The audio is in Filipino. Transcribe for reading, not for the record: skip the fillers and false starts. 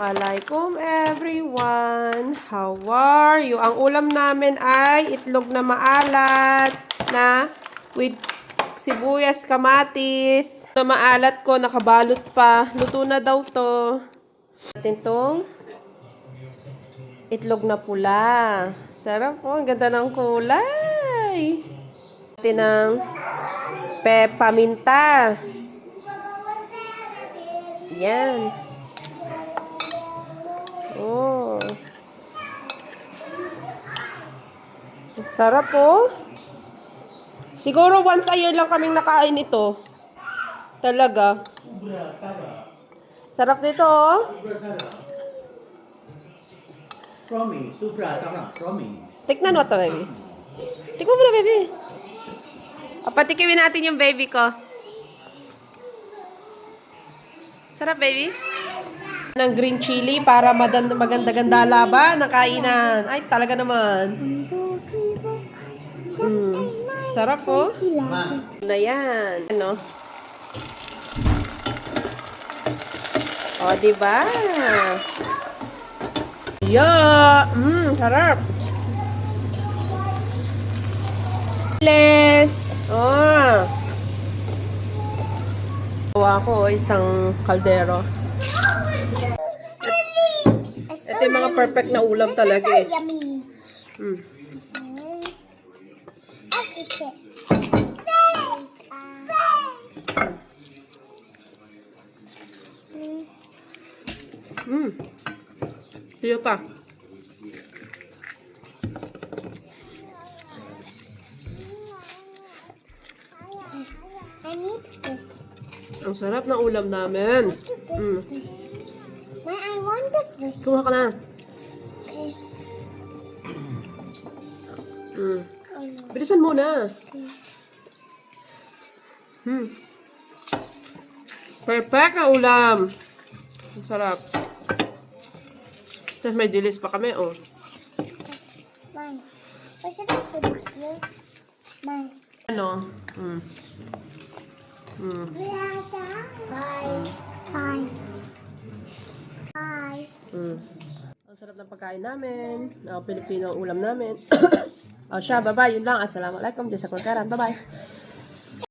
Assalamualaikum everyone. How are you? Ang ulam namin ay itlog na maalat na with sibuyas, kamatis. Na maalat ko, nakabalot pa. Luto na daw to. Natin tong itlog na pula. Sarap po. Ang ganda ng kulay. Natin ng paminta. Yan. Oh. Sarap po. Siguro once a year lang kaming nakain ito. Talaga. Sarap nito oh. Promise, supra, sarap, promise. Tikman mo to, baby. Tikman mo na, baby. Patikimin natin yung baby ko. Sarap, baby. Ng green chili para maganda-ganda laban ng kainan. Ay, talaga naman. Sarap po. Na yan. Ano? O, diba? Yeah! Sarap. Let's. Oh. Gawa ko isang kaldero. Ito yung mga perfect na ulam talaga eh. Yummy. Tiyo pa. I need this. Ang sarap ng ulam namin. I want the fish. Kuha ka na. Okay. Bilisan mo na. Perfect na ulam. Ang sarap. Tapos may dilis pa kami, oh. Mine. Why should I put this here? Mine. Ano? Bye. Bye. Bye. Ang sarap ng pagkain namin. Pilipino ang ulam namin. O siya, bye-bye. Yun lang. Assalamualaikum. Diyos sa kulkaran. Bye-bye.